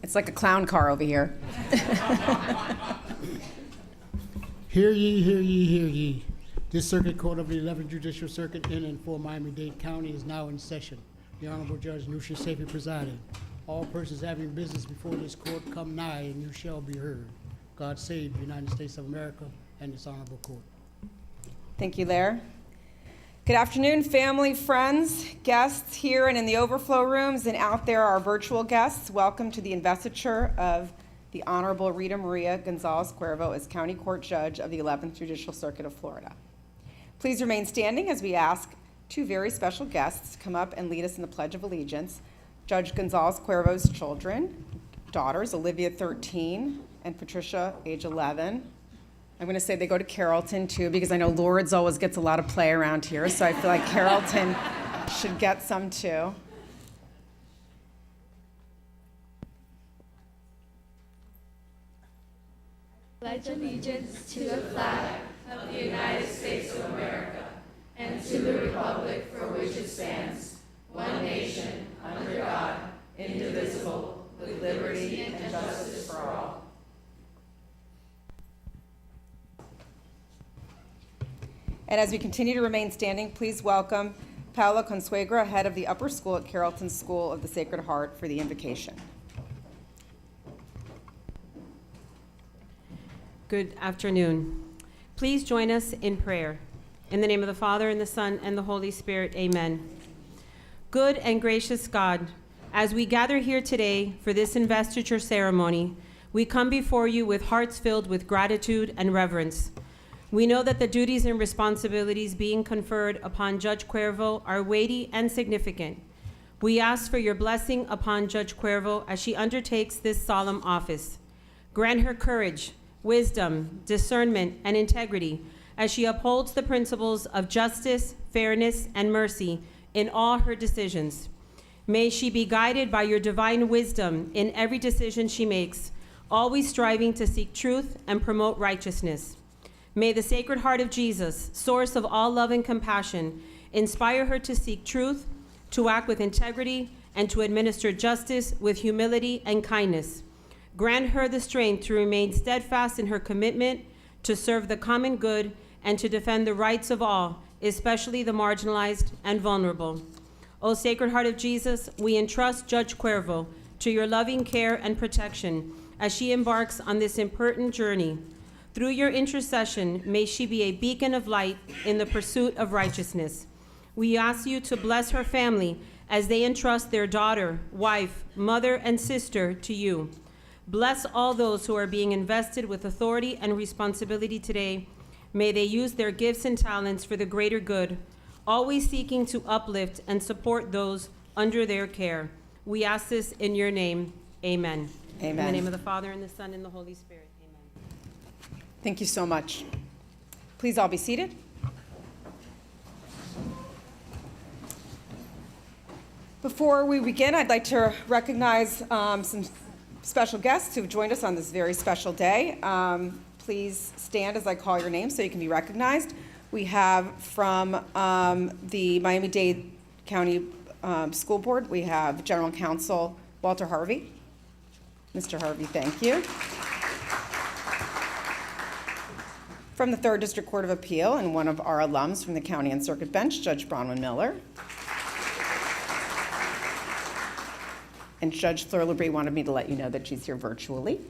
It's like a clown car over here. Hear ye, hear ye, hear ye. This Circuit Court of the 11th Judicial Circuit in and for Miami-Dade County is now in session. The Honorable Judge Nusha Sefi presiding. All persons having business before this court come nigh and you shall be heard. God save the United States of America and this honorable court. Thank you, Lair. Good afternoon, family, friends, guests here and in the overflow rooms, and out there, our virtual guests. Welcome to the investiture of the Honorable RitaMaria Gonzalez Cuervo as County Court Judge of the 11th Judicial Circuit of Florida. Please remain standing as we ask two very special guests to come up and lead us in the Pledge of Allegiance. Judge Gonzalez Cuervo's children, daughters, Olivia, 13, and Patricia, age 11. I'm going to say they go to Carrollton, too, because I know Lourdes always gets a lot of play around here, so I feel like Carrollton should get some, too. Pledge allegiance to the flag of the United States of America and to the republic for which it stands, one nation, under God, indivisible, with liberty and justice for all. And as we continue to remain standing, please welcome Paola Consuegra, head of the upper school at Carrollton School of the Sacred Heart, for the invocation. Good afternoon. Please join us in prayer. In the name of the Father, and the Son, and the Holy Spirit, amen. Good and gracious God, as we gather here today for this investiture ceremony, we come before you with hearts filled with gratitude and reverence. We know that the duties and responsibilities being conferred upon Judge Cuervo are weighty and significant. We ask for your blessing upon Judge Cuervo as she undertakes this solemn office. Grant her courage, wisdom, discernment, and integrity as she upholds the principles of justice, fairness, and mercy in all her decisions. May she be guided by your divine wisdom in every decision she makes, always striving to seek truth and promote righteousness. May the Sacred Heart of Jesus, source of all love and compassion, inspire her to seek truth, to act with integrity, and to administer justice with humility and kindness. Grant her the strength to remain steadfast in her commitment to serve the common good and to defend the rights of all, especially the marginalized and vulnerable. O Sacred Heart of Jesus, we entrust Judge Cuervo to your loving care and protection as she embarks on this important journey. Through your intercession, may she be a beacon of light in the pursuit of righteousness. We ask you to bless her family as they entrust their daughter, wife, mother, and sister to you. Bless all those who are being invested with authority and responsibility today. May they use their gifts and talents for the greater good, always seeking to uplift and support those under their care. We ask this in your name. Amen. Amen. In the name of the Father, and the Son, and the Holy Spirit. Thank you so much. Please all be seated. Before we begin, I'd like to recognize some special guests who have joined us on this very special day. Please stand as I call your name so you can be recognized. We have from the Miami-Dade County School Board, we have General Counsel Walter Harvey. Mr. Harvey, thank you. From the 3rd District Court of Appeal and one of our alums from the County and Circuit Bench, Judge Bronwyn Miller. And Judge Fleur Labrie wanted me to let you know that she's here virtually.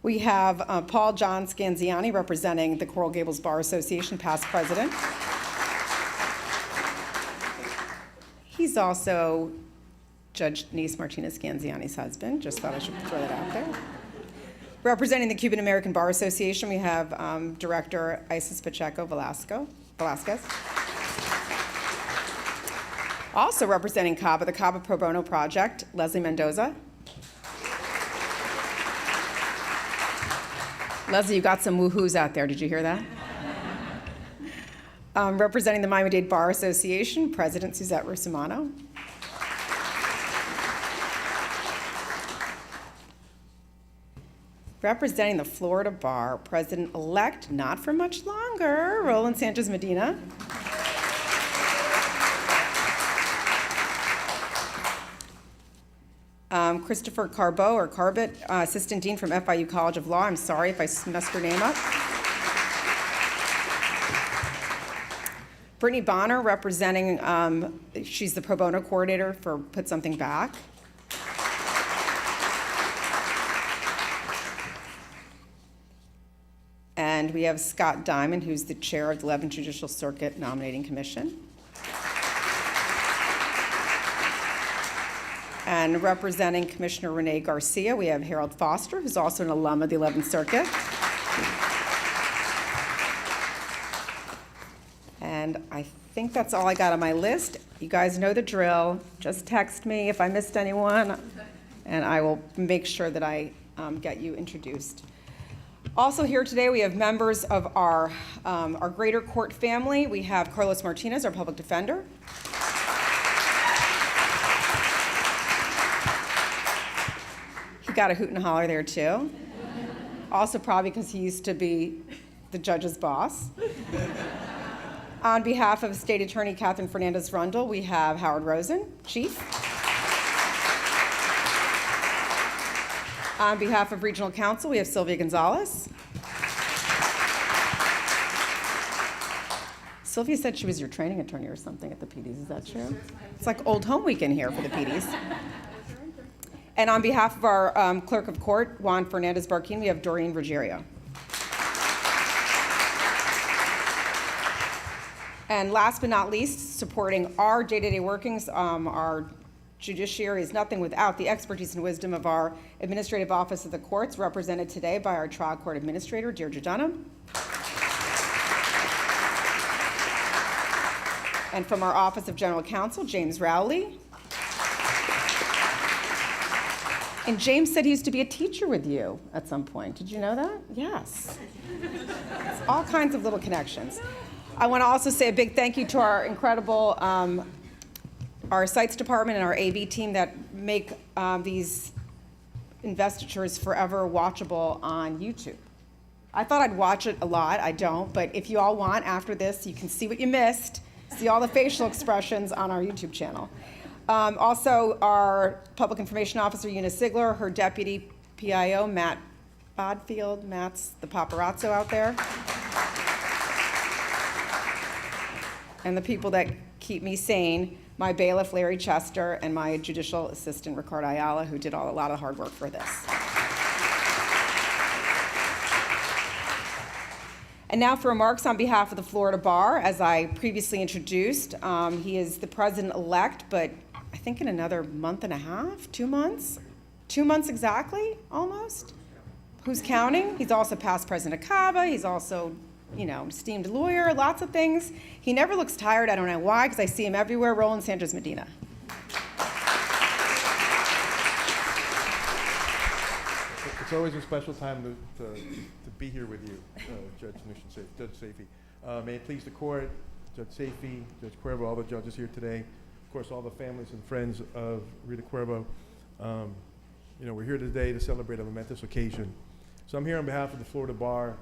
We have Paul John Scanziani representing the Coral Gables Bar Association, past president. He's also Judge Denise Martinez Scanziani's husband. Just thought I should throw that out there. Representing the Cuban American Bar Association, we have Director Isis Pacheco Velasquez. Also representing CABA, the CABA Pro Bono Project, Leslie Mendoza. Leslie, you got some woohoos out there. Did you hear that? Representing the Miami-Dade Bar Association, President Suzette Russimano. Representing the Florida Bar, President-elect, not for much longer, Roland Sanchez Medina. Christopher Carbo, or Carbit, Assistant Dean from FIU College of Law. I'm sorry if I messed her name up. Brittany Bonner, representing, she's the pro bono coordinator for Put Something Back. And we have Scott Diamond, who's the chair of the 11th Judicial Circuit Nominating Commission. And representing Commissioner Renee Garcia, we have Harold Foster, who's also an alum of the 11th Circuit. And I think that's all I got on my list. You guys know the drill. Just text me if I missed anyone, and I will make sure that I get you introduced. Also here today, we have members of our greater court family. We have Carlos Martinez, our public defender. He got a hoot and a holler there too. Also probably because he used to be the judge's boss. On behalf of State Attorney Catherine Fernandez-Rundle, we have Howard Rosen, Chief. On behalf of Regional Counsel, we have Sylvia Gonzalez. Sylvia said she was your training attorney or something at the PDs. Is that true? It's like old home weekend here for the PDs. And on behalf of our Clerk of Court, Juan Fernandez-Barquin, we have Doreen Ruggiero. And last but not least, supporting our day-to-day workings, our judiciary is nothing without the expertise and wisdom of our Administrative Office of the Courts, represented today by our Trial Court Administrator, Deirdre Dunham. And from our Office of General Counsel, James Rowley. And James said he used to be a teacher with you at some point. Did you know that? Yes. It's all kinds of little connections. I want to also say a big thank you to our incredible, our Sites Department and our AV team that make these investitures forever watchable on YouTube. I thought I'd watch it a lot. I don't, but if you all want, after this, you can see what you missed, see all the facial expressions on our YouTube channel. Also, our Public Information Officer, Eunice Ziegler, her Deputy PIO, Matt Bodfield. Matt's the paparazzo out there. And the people that keep me sane, my bailiff, Larry Chester, and my judicial assistant, Ricardo Ayala, who did a lot of hard work for this. And now for remarks on behalf of the Florida Bar. As I previously introduced, he is the president-elect, but I think in another month and a half, 2 months? 2 months exactly, almost? Who's counting? He's also past president of CABA. He's also, esteemed lawyer, lots of things. He never looks tired. I don't know why, because I see him everywhere. Roland Sanchez Medina. It's always a special time to be here with you, Judge Safey. May it please the court, Judge Safey, Judge Cuervo, all the judges here today, of course, all the families and friends of Rita Cuervo. We're here today to celebrate a momentous occasion. So I'm here on behalf of the Florida Bar.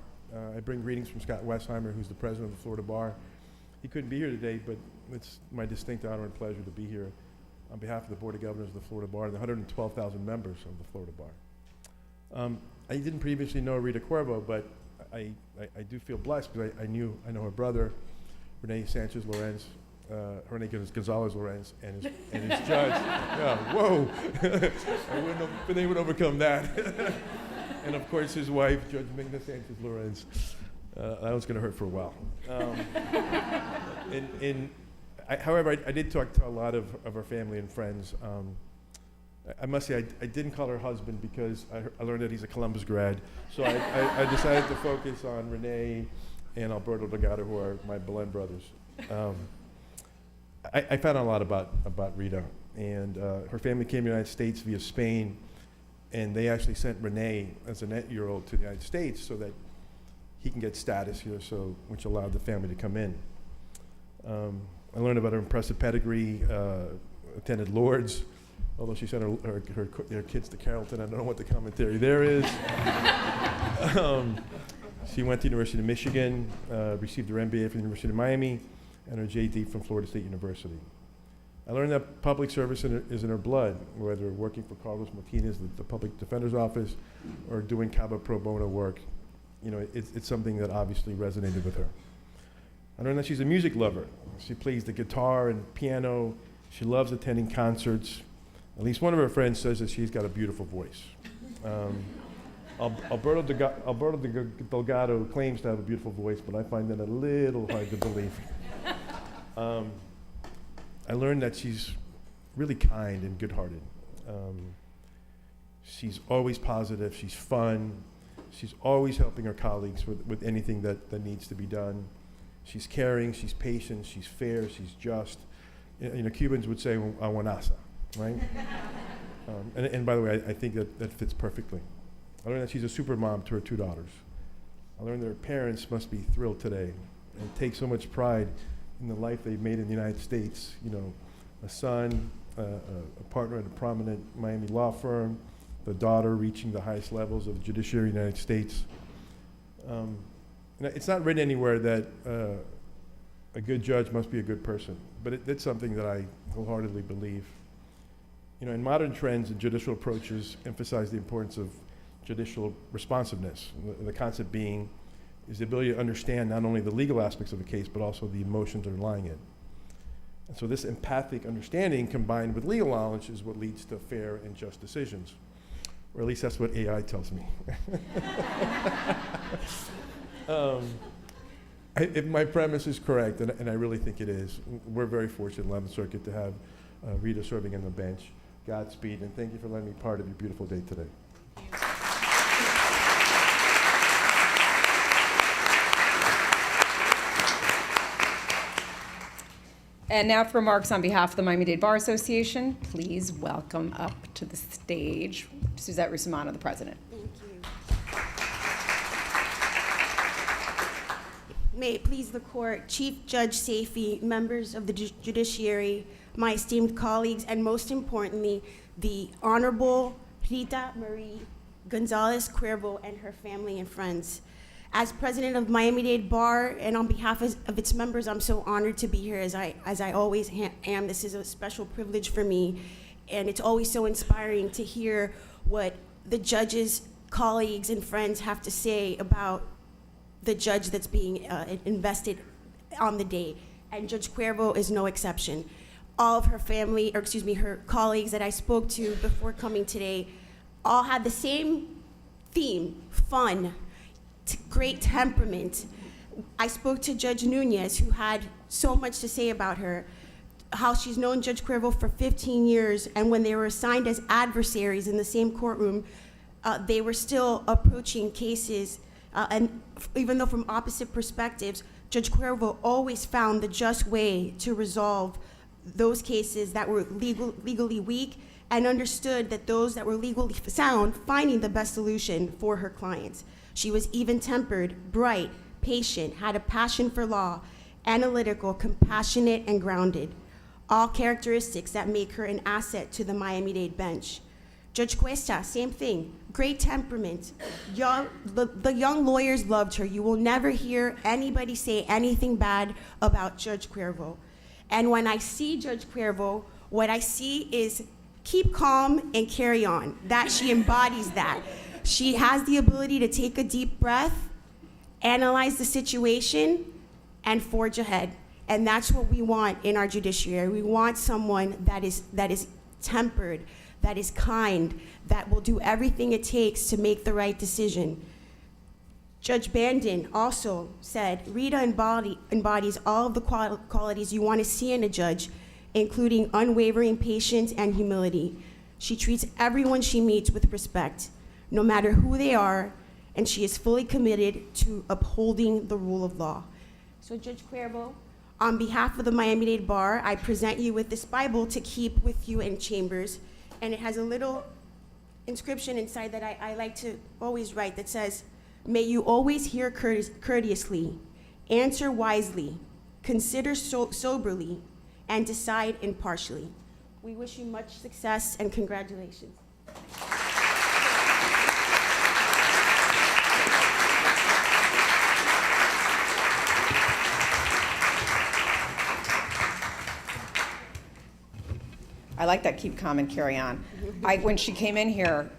I bring greetings from Scott Westheimer, who's the president of the Florida Bar. He couldn't be here today, but it's my distinct honor and pleasure to be here on behalf of the Board of Governors of the Florida Bar and the 112,000 members of the Florida Bar. I didn't previously know Rita Cuervo, but I do feel blessed because I know her brother, Renee Sanchez Lorenz, Renee Gonzalez Lorenz, and his judge. Yeah, whoa! I wouldn't have been able to overcome that. And of course, his wife, Judge Migna Sanchez Lorenz. That was going to hurt for a while. However, I did talk to a lot of our family and friends. I must say, I didn't call her husband because I learned that he's a Columbus grad. So I decided to focus on Renee and Alberto Delgado, who are my blend brothers. I found out a lot about Rita, and her family came to the United States via Spain, and they actually sent Renee as an 8-year-old to the United States so that he can get status here, which allowed the family to come in. I learned about her impressive pedigree, attended Lourdes, although she sent her kids to Carrollton. I don't know what the commentary there is. She went to the University of Michigan, received her MBA from the University of Miami, and her JD from Florida State University. I learned that public service is in her blood, whether working for Carlos Martinez, the public defender's office, or doing Cabo Pro Bono work. You know, it's something that obviously resonated with her. I learned that she's a music lover. She plays the guitar and piano. She loves attending concerts. At least one of her friends says that she's got a beautiful voice. Alberto Delgado claims to have a beautiful voice, but I find that a little hard to believe. I learned that she's really kind and good-hearted. She's always positive. She's fun. She's always helping her colleagues with anything that needs to be done. She's caring. She's patient. She's fair. She's just. You know, Cubans would say "aguanasa," right? And by the way, I think that fits perfectly. I learned that she's a super mom to her 2 daughters. I learned that her parents must be thrilled today and take so much pride in the life they've made in the United States. You know, a son, a partner at a prominent Miami law firm, the daughter reaching the highest levels of the judiciary in the United States. It's not written anywhere that a good judge must be a good person, but it's something that I wholeheartedly believe. You know, in modern trends and judicial approaches emphasize the importance of judicial responsiveness. The concept being is the ability to understand not only the legal aspects of a case, but also the emotions underlying it. And so this empathic understanding combined with legal knowledge is what leads to fair and just decisions. Or at least that's what AI tells me. If my premise is correct, and I really think it is, we're very fortunate in 11th Circuit to have Rita serving on the bench. Godspeed, and thank you for letting me be part of your beautiful day today. And now for remarks on behalf of the Miami-Dade Bar Association, please welcome up to the stage Suzette Russomano, the president. Thank you. May it please the court, Chief Judge Safey, members of the judiciary, my esteemed colleagues, and most importantly, the Honorable RitaMaria Gonzalez Cuervo and her family and friends. As president of Miami-Dade Bar and on behalf of its members, I'm so honored to be here as I always am. This is a special privilege for me, and it's always so inspiring to hear what the judges, colleagues, and friends have to say about the judge that's being invested on the day. And Judge Cuervo is no exception. All of her family, or excuse me, her colleagues that I spoke to before coming today, all had the same theme: fun, great temperament. I spoke to Judge Nunez, who had so much to say about her, how she's known Judge Cuervo for 15 years, and when they were assigned as adversaries in the same courtroom, they were still approaching cases, and even though from opposite perspectives, Judge Cuervo always found the just way to resolve those cases that were legally weak, and understood that those that were legally sound, finding the best solution for her clients. She was even-tempered, bright, patient, had a passion for law, analytical, compassionate, and grounded, all characteristics that make her an asset to the Miami-Dade bench. Judge Cuesta, same thing, great temperament. The young lawyers loved her. You will never hear anybody say anything bad about Judge Cuervo. And when I see Judge Cuervo, what I see is keep calm and carry on. That she embodies that. She has the ability to take a deep breath, analyze the situation, and forge ahead. And that's what we want in our judiciary. We want someone that is tempered, that is kind, that will do everything it takes to make the right decision. Judge Bandon also said, Rita embodies all of the qualities you want to see in a judge, including unwavering patience and humility. She treats everyone she meets with respect, no matter who they are, and she is fully committed to upholding the rule of law. So Judge Cuervo, on behalf of the Miami-Dade Bar, I present you with this Bible to keep with you in chambers, and it has a little inscription inside that I like to always write that says, may you always hear courteously, answer wisely, consider soberly, and decide impartially. We wish you much success and congratulations. like that, keep calm and carry on. When she came in here,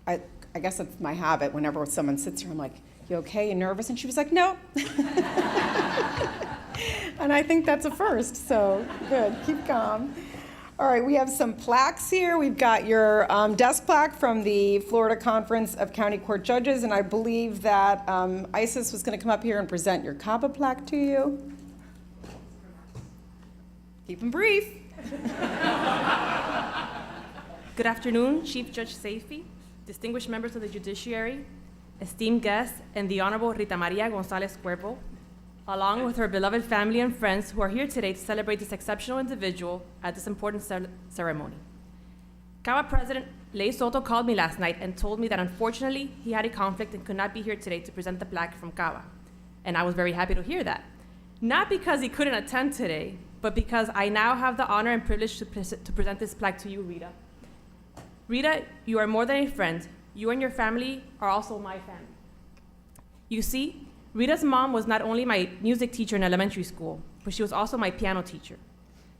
I guess it's my habit, whenever someone sits here, I'm like, you okay, you nervous? And she was like, no. And I think that's a first, so good, keep calm. All right, we have some plaques here. We've got your desk plaque from the Florida Conference of County Court Judges, and I believe that Isis was going to come up here and present your CABA plaque to you. Keep them brief. Good afternoon, Chief Judge Safey, distinguished members of the judiciary, esteemed guests, and the Honorable RitaMaria Gonzalez Cuervo, along with her beloved family and friends who are here today to celebrate this exceptional individual at this important ceremony. CABA President Ley Soto called me last night and told me that unfortunately he had a conflict and could not be here today to present the plaque from CABA. And I was very happy to hear that. Not because he couldn't attend today, but because I now have the honor and privilege to present this plaque to you, Rita. Rita, you are more than a friend. You and your family are also my family. You see, Rita's mom was not only my music teacher in elementary school, but she was also my piano teacher.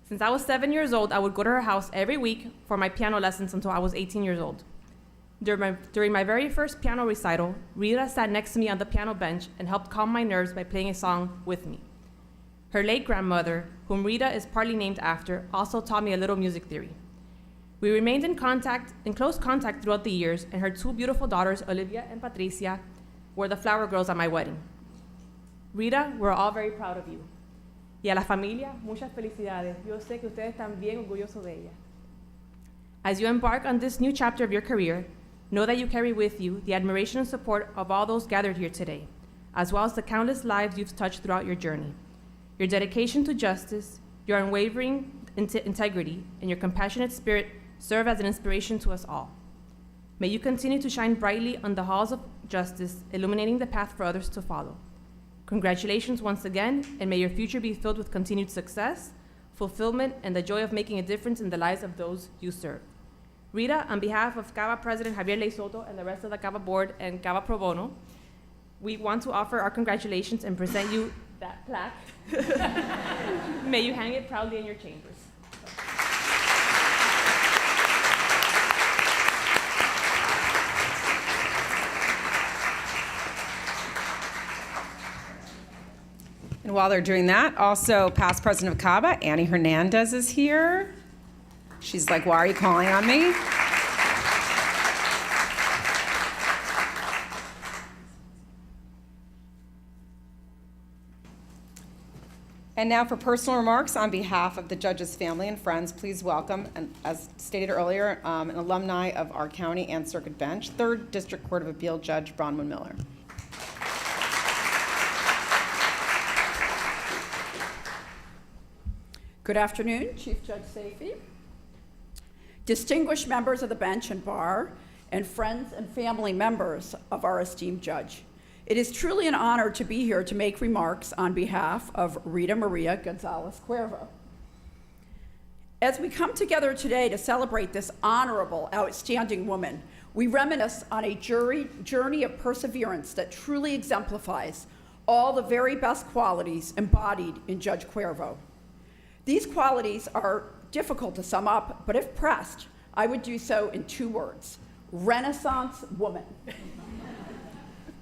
Since I was 7 years old, I would go to her house every week for my piano lessons until I was 18 years old. During my very first piano recital, Rita sat next to me on the piano bench and helped calm my nerves by playing a song with me. Her late grandmother, whom Rita is partly named after, also taught me a little music theory. We remained in close contact throughout the years, and her two beautiful daughters, Olivia and Patricia, were the flower girls at my wedding. Rita, we're all very proud of you. Y a la familia, muchas felicidades. Yo sé que ustedes están bien orgullosos de ella. As you embark on this new chapter of your career, know that you carry with you the admiration and support of all those gathered here today, as well as the countless lives you've touched throughout your journey. Your dedication to justice, your unwavering integrity, and your compassionate spirit serve as an inspiration to us all. May you continue to shine brightly on the halls of justice, illuminating the path for others to follow. Congratulations once again, and may your future be filled with continued success, fulfillment, and the joy of making a difference in the lives of those you serve. Rita, on behalf of CABA President Javier Ley Soto and the rest of the CABA Board and CABA Pro Bono, we want to offer our congratulations and present you that plaque. May you hang it proudly in your chambers. And while they're doing that, also past president of CABA, Annie Hernandez is here. She's like, why are you calling on me? And now for personal remarks on behalf of the judge's family and friends, please welcome, and as stated earlier, an alumni of our county and circuit bench, 3rd District Court of Appeal Judge Bronwyn Miller. Good afternoon, Chief Judge Safey, distinguished members of the bench and bar, and friends and family members of our esteemed judge. It is truly an honor to be here to make remarks on behalf of RitaMaria Gonzalez Cuervo. As we come together today to celebrate this honorable, outstanding woman, we reminisce on a journey of perseverance that truly exemplifies all the very best qualities embodied in Judge Cuervo. These qualities are difficult to sum up, but if pressed, I would do so in 2 words: Renaissance woman.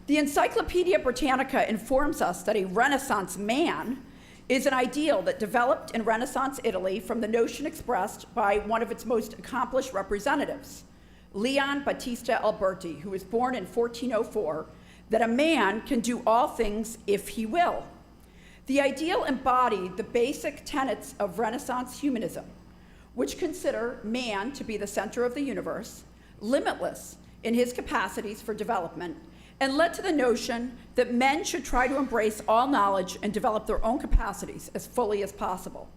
The Encyclopedia Britannica informs us that a Renaissance man is an ideal that developed in Renaissance Italy from the notion expressed by one of its most accomplished representatives, Leon Battista Alberti, who was born in 1404, that a man can do all things if he will. The ideal embodied the basic tenets of Renaissance humanism, which consider man to be the center of the universe, limitless in his capacities for development, and led to the notion that men should try to embrace all knowledge and develop their own capacities as fully as possible.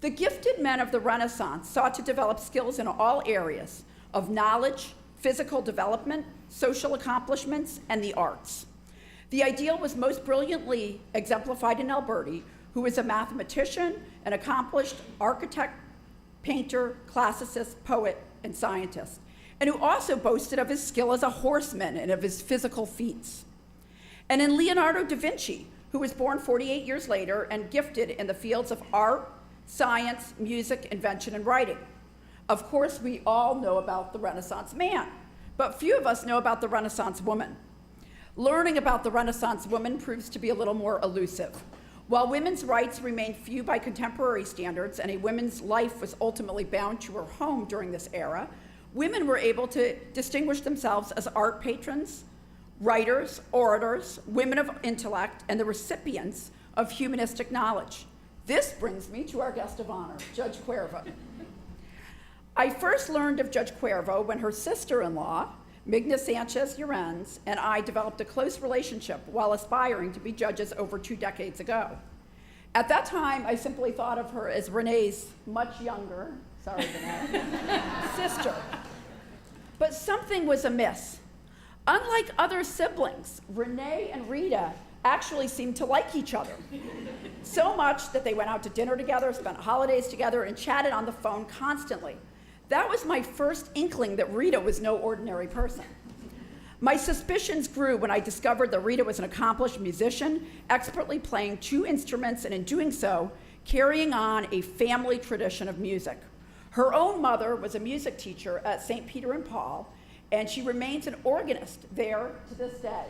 The gifted men of the Renaissance sought to develop skills in all areas of knowledge, physical development, social accomplishments, and the arts. The ideal was most brilliantly exemplified in Alberti, who was a mathematician, an accomplished architect, painter, classicist, poet, and scientist, and who also boasted of his skill as a horseman and of his physical feats. And in Leonardo da Vinci, who was born 48 years later and gifted in the fields of art, science, music, invention, and writing. Of course, we all know about the Renaissance man, but few of us know about the Renaissance woman. Learning about the Renaissance woman proves to be a little more elusive. While women's rights remained few by contemporary standards and a woman's life was ultimately bound to her home during this era, women were able to distinguish themselves as art patrons, writers, orators, women of intellect, and the recipients of humanistic knowledge. This brings me to our guest of honor, Judge Cuervo. I first learned of Judge Cuervo when her sister-in-law, Migna Sanchez Llorens, and I developed a close relationship while aspiring to be judges over 2 decades ago. At that time, I simply thought of her as Renee's much younger, sorry, Renee, sister. But something was amiss. Unlike other siblings, Renee and Rita actually seemed to like each other. So much that they went out to dinner together, spent holidays together, and chatted on the phone constantly. That was my first inkling that Rita was no ordinary person. My suspicions grew when I discovered that Rita was an accomplished musician, expertly playing 2 instruments, and in doing so, carrying on a family tradition of music. Her own mother was a music teacher at St. Peter and Paul, and she remains an organist there to this day.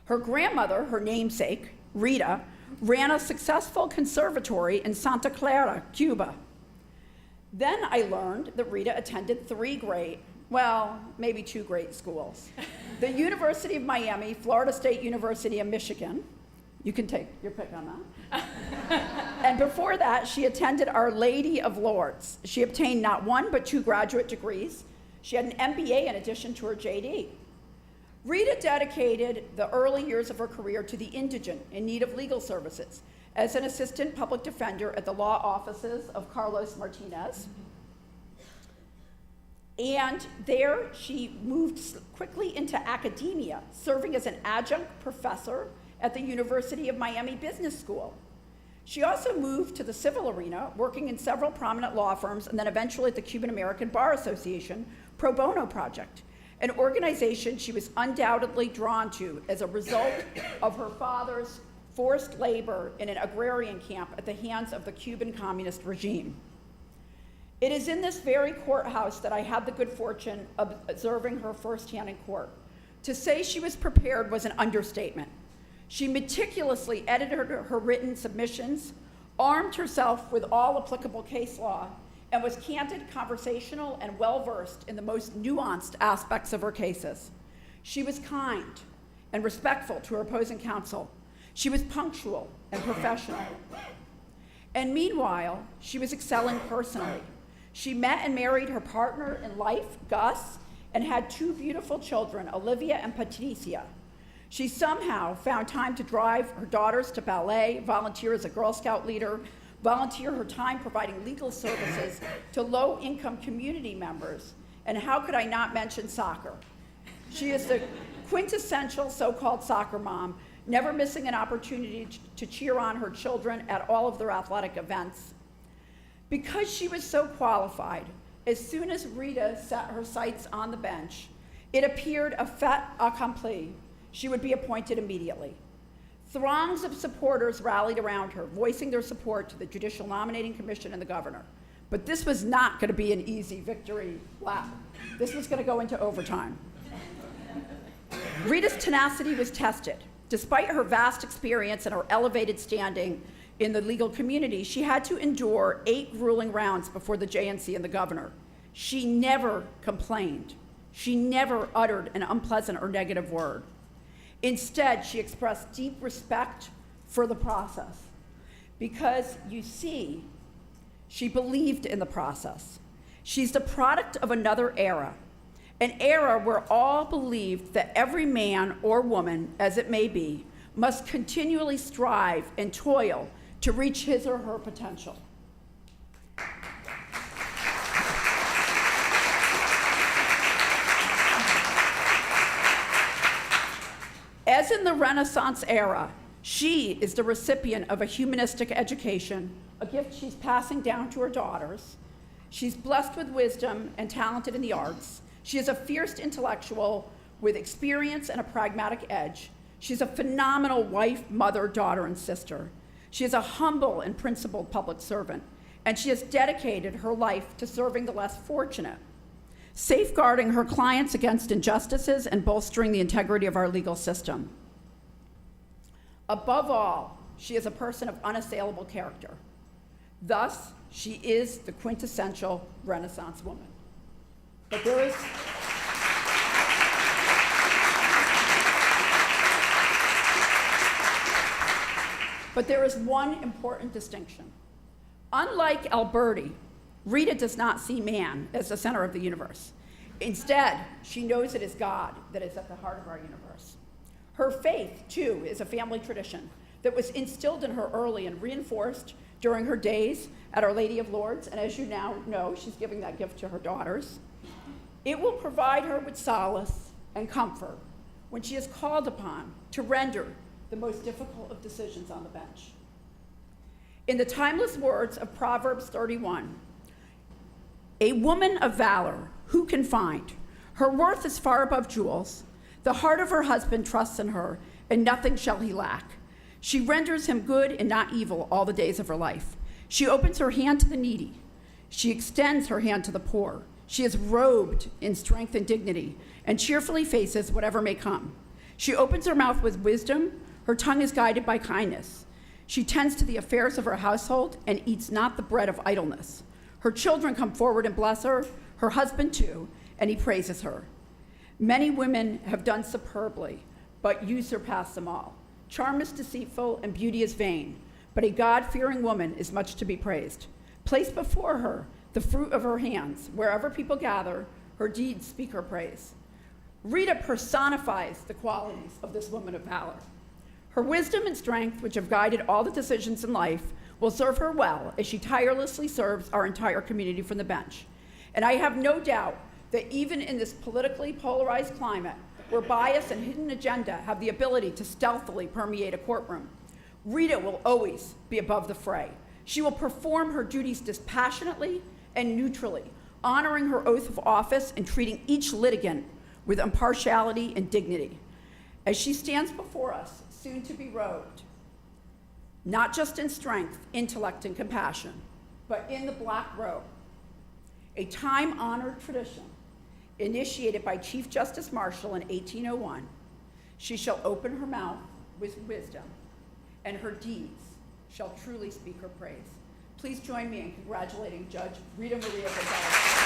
Her grandmother, her namesake, Rita, ran a successful conservatory in Santa Clara, Cuba. Then I learned that Rita attended 3 great, well, maybe 2 great schools. The University of Miami, Florida State University of Michigan. You can take your pick on that. And before that, she attended Our Lady of Lourdes. She obtained not 1, but 2 graduate degrees. She had an MBA in addition to her JD. Rita dedicated the early years of her career to the indigent in need of legal services as an assistant public defender at the law offices of Carlos Martinez. And there she moved quickly into academia, serving as an adjunct professor at the University of Miami Business School. She also moved to the civil arena, working in several prominent law firms, and then eventually at the Cuban American Bar Association Pro Bono Project, an organization she was undoubtedly drawn to as a result of her father's forced labor in an agrarian camp at the hands of the Cuban communist regime. It is in this very courthouse that I had the good fortune of observing her firsthand in court. To say she was prepared was an understatement. She meticulously edited her written submissions, armed herself with all applicable case law, and was candid, conversational, and well-versed in the most nuanced aspects of her cases. She was kind and respectful to her opposing counsel. She was punctual and professional. And meanwhile, she was excelling personally. She met and married her partner in life, Gus, and had 2 beautiful children, Olivia and Patricia. She somehow found time to drive her daughters to ballet, volunteer as a Girl Scout leader, volunteer her time providing legal services to low-income community members, and how could I not mention soccer? She is the quintessential so-called soccer mom, never missing an opportunity to cheer on her children at all of their athletic events. Because she was so qualified, as soon as Rita set her sights on the bench, it appeared a fait accompli. She would be appointed immediately. Throngs of supporters rallied around her, voicing their support to the Judicial Nominating Commission and the governor. But this was not going to be an easy victory lap. This was going to go into overtime. Rita's tenacity was tested. Despite her vast experience and her elevated standing in the legal community, she had to endure 8 grueling rounds before the JNC and the governor. She never complained. She never uttered an unpleasant or negative word. Instead, she expressed deep respect for the process because, you see, she believed in the process. She's the product of another era, an era where all believed that every man or woman, as it may be, must continually strive and toil to reach his or her potential. As in the Renaissance era, she is the recipient of a humanistic education, a gift she's passing down to her daughters. She's blessed with wisdom and talented in the arts. She is a fierce intellectual with experience and a pragmatic edge. She's a phenomenal wife, mother, daughter, and sister. She is a humble and principled public servant. and she has dedicated her life to serving the less fortunate, safeguarding her clients against injustices and bolstering the integrity of our legal system. Above all, she is a person of unassailable character. Thus, she is the quintessential Renaissance woman. But there is one important distinction. Unlike Alberti, Rita does not see man as the center of the universe. Instead, she knows it is God that is at the heart of our universe. Her faith, too, is a family tradition that was instilled in her early and reinforced during her days at Our Lady of Lourdes, and as you now know, she's giving that gift to her daughters. It will provide her with solace and comfort when she is called upon to render the most difficult of decisions on the bench. In the timeless words of Proverbs 31, a woman of valor, who can find? Her worth is far above jewels. The heart of her husband trusts in her, and nothing shall he lack. She renders him good and not evil all the days of her life. She opens her hand to the needy. She extends her hand to the poor. She is robed in strength and dignity, and cheerfully faces whatever may come. She opens her mouth with wisdom. Her tongue is guided by kindness. She tends to the affairs of her household and eats not the bread of idleness. Her children come forward and bless her, her husband too, and he praises her. Many women have done superbly, but you surpass them all. Charm is deceitful and beauty is vain, but a God-fearing woman is much to be praised. Place before her the fruit of her hands. Wherever people gather, her deeds speak her praise. Rita personifies the qualities of this woman of valor. Her wisdom and strength, which have guided all the decisions in life, will serve her well as she tirelessly serves our entire community from the bench. And I have no doubt that even in this politically polarized climate, where bias and hidden agenda have the ability to stealthily permeate a courtroom, Rita will always be above the fray. She will perform her duties dispassionately and neutrally, honoring her oath of office and treating each litigant with impartiality and dignity. As she stands before us, soon to be robed, not just in strength, intellect, and compassion, but in the black robe, a time-honored tradition initiated by Chief Justice Marshall in 1801, she shall open her mouth with wisdom, and her deeds shall truly speak her praise. Please join me in congratulating Judge RitaMaria Gonzalez.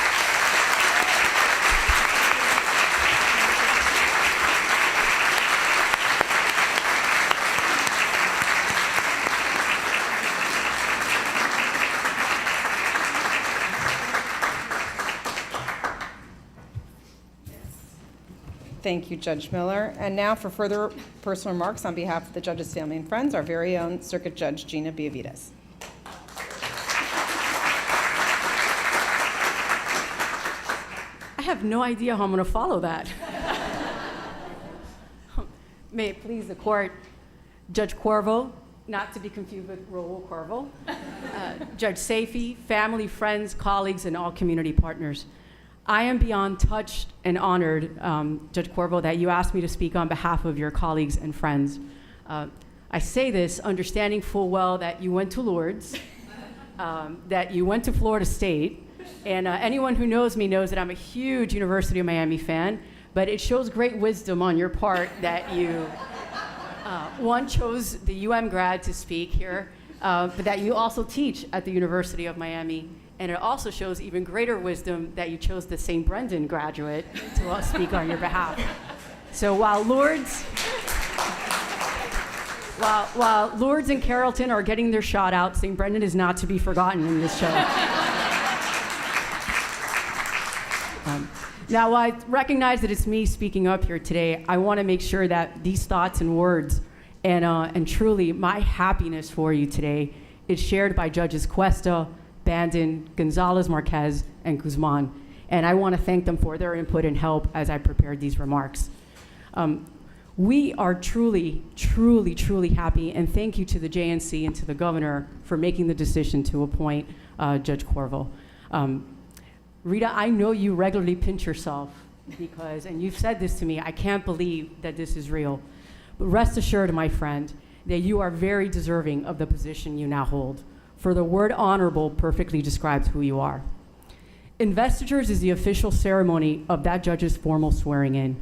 Thank you, Judge Miller. And now for further personal remarks on behalf of the judge's family and friends, our very own Circuit Judge Gina Beavides. I have no idea how I'm going to follow that. May it please the court, Judge Cuervo, not to be confused with Raul Cuervo, Judge Safey, family, friends, colleagues, and all community partners. I am beyond touched and honored, Judge Cuervo, that you asked me to speak on behalf of your colleagues and friends. I say this understanding full well that you went to Lourdes, that you went to Florida State, and anyone who knows me knows that I'm a huge University of Miami fan, but it shows great wisdom on your part that you, one, chose the UM grad to speak here, but that you also teach at the University of Miami. And it also shows even greater wisdom that you chose the St. Brendan graduate to speak on your behalf. So while Lourdes and Carrollton are getting their shot out, St. Brendan is not to be forgotten in this show. Now, while I recognize that it's me speaking up here today, I want to make sure that these thoughts and words and truly my happiness for you today is shared by Judges Cuesta, Bandon, Gonzalez, Marquez, and Guzman. And I want to thank them for their input and help as I prepared these remarks. We are truly, truly, truly happy, and thank you to the JNC and to the governor for making the decision to appoint Judge Cuervo. Rita, I know you regularly pinch yourself because, and you've said this to me, I can't believe that this is real. But rest assured, my friend, that you are very deserving of the position you now hold. for the word honorable perfectly describes who you are. Investitures is the official ceremony of that judge's formal swearing in.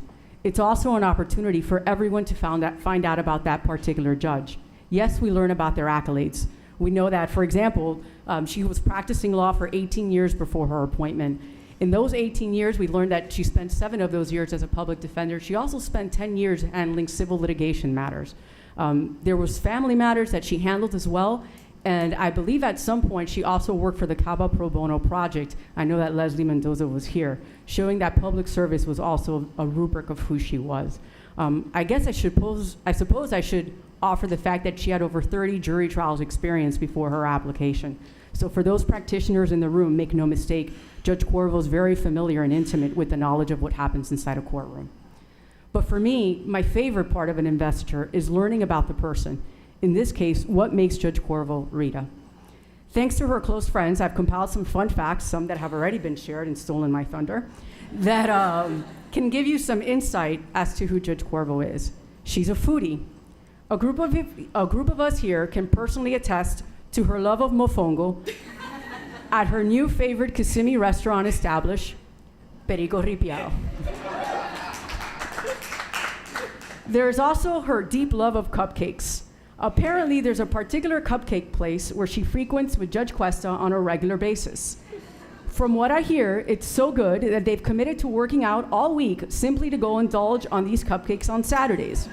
It's also an opportunity for everyone to find out about that particular judge. Yes, we learn about their accolades. We know that, for example, she was practicing law for 18 years before her appointment. In those 18 years, we learned that she spent 7 of those years as a public defender. She also spent 10 years handling civil litigation matters. There was family matters that she handled as well, and I believe at some point she also worked for the Caba Pro Bono Project. I know that Leslie Mendoza was here, showing that public service was also a rubric of who she was. I suppose I should offer the fact that she had over 30 jury trials experience before her application. So for those practitioners in the room, make no mistake, Judge Cuervo is very familiar and intimate with the knowledge of what happens inside a courtroom. But for me, my favorite part of an investiture is learning about the person. In this case, what makes Judge Cuervo Rita? Thanks to her close friends, I've compiled some fun facts, some that have already been shared and stolen my thunder, that can give you some insight as to who Judge Cuervo is. She's a foodie. A group of us here can personally attest to her love of mofongo at her new favorite Kissimmee restaurant established, Perico Ripiao. There's also her deep love of cupcakes. Apparently, there's a particular cupcake place where she frequents with Judge Cuesta on a regular basis. From what I hear, it's so good that they've committed to working out all week simply to go indulge on these cupcakes on Saturdays.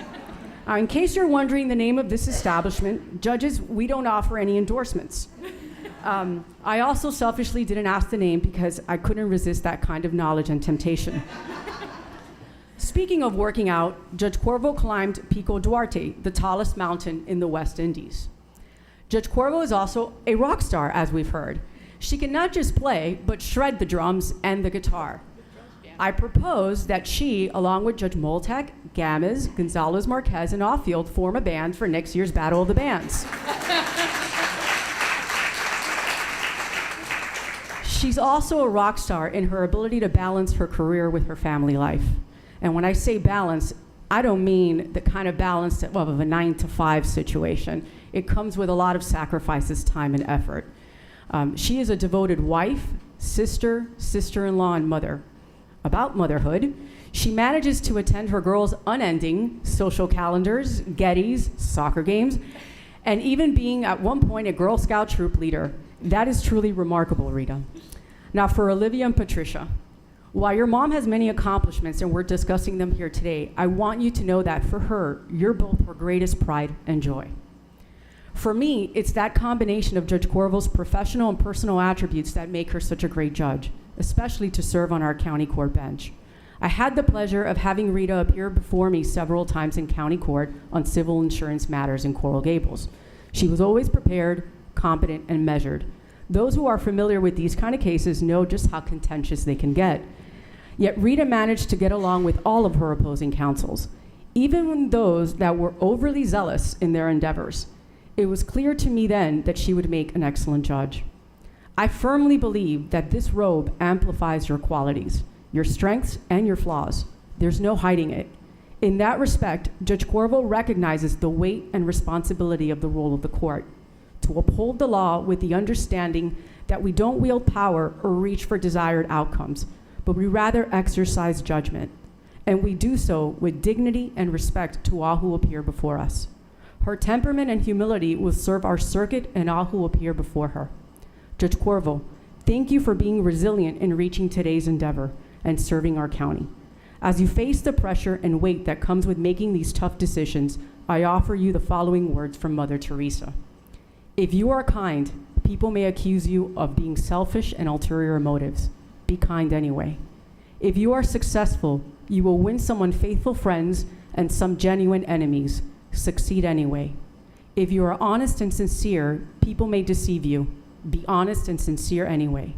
In case you're wondering the name of this establishment, judges, we don't offer any endorsements. I also selfishly didn't ask the name because I couldn't resist that kind of knowledge and temptation. Speaking of working out, Judge Cuervo climbed Pico Duarte, the tallest mountain in the West Indies. Judge Cuervo is also a rock star, as we've heard. She can not just play, but shred the drums and the guitar. I propose that she, along with Judge Moltek, Gamez, Gonzalez Marquez, and Offield, form a band for next year's Battle of the Bands. She's also a rock star in her ability to balance her career with her family life. And when I say balance, I don't mean the kind of balance of a 9-to-5 situation. It comes with a lot of sacrifices, time, and effort. She is a devoted wife, sister, sister-in-law, and mother. About motherhood, she manages to attend her girls' unending social calendars, Gettys, soccer games, and even being at one point a Girl Scout troop leader. That is truly remarkable, Rita. Now for Olivia and Patricia. While your mom has many accomplishments and we're discussing them here today, I want you to know that for her, you're both her greatest pride and joy. For me, it's that combination of Judge Cuervo's professional and personal attributes that make her such a great judge, especially to serve on our county court bench. I had the pleasure of having Rita appear before me several times in county court on civil insurance matters in Coral Gables. She was always prepared, competent, and measured. Those who are familiar with these kind of cases know just how contentious they can get. Yet Rita managed to get along with all of her opposing counsels, even those that were overly zealous in their endeavors. It was clear to me then that she would make an excellent judge. I firmly believe that this robe amplifies your qualities, your strengths, and your flaws. There's no hiding it. In that respect, Judge Cuervo recognizes the weight and responsibility of the role of the court, to uphold the law with the understanding that we don't wield power or reach for desired outcomes, but we rather exercise judgment. And we do so with dignity and respect to all who appear before us. Her temperament and humility will serve our circuit and all who appear before her. Judge Cuervo, thank you for being resilient in reaching today's endeavor and serving our county. As you face the pressure and weight that comes with making these tough decisions, I offer you the following words from Mother Teresa. If you are kind, people may accuse you of being selfish and ulterior motives. Be kind anyway. If you are successful, you will win some unfaithful friends and some genuine enemies. Succeed anyway. If you are honest and sincere, people may deceive you. Be honest and sincere anyway.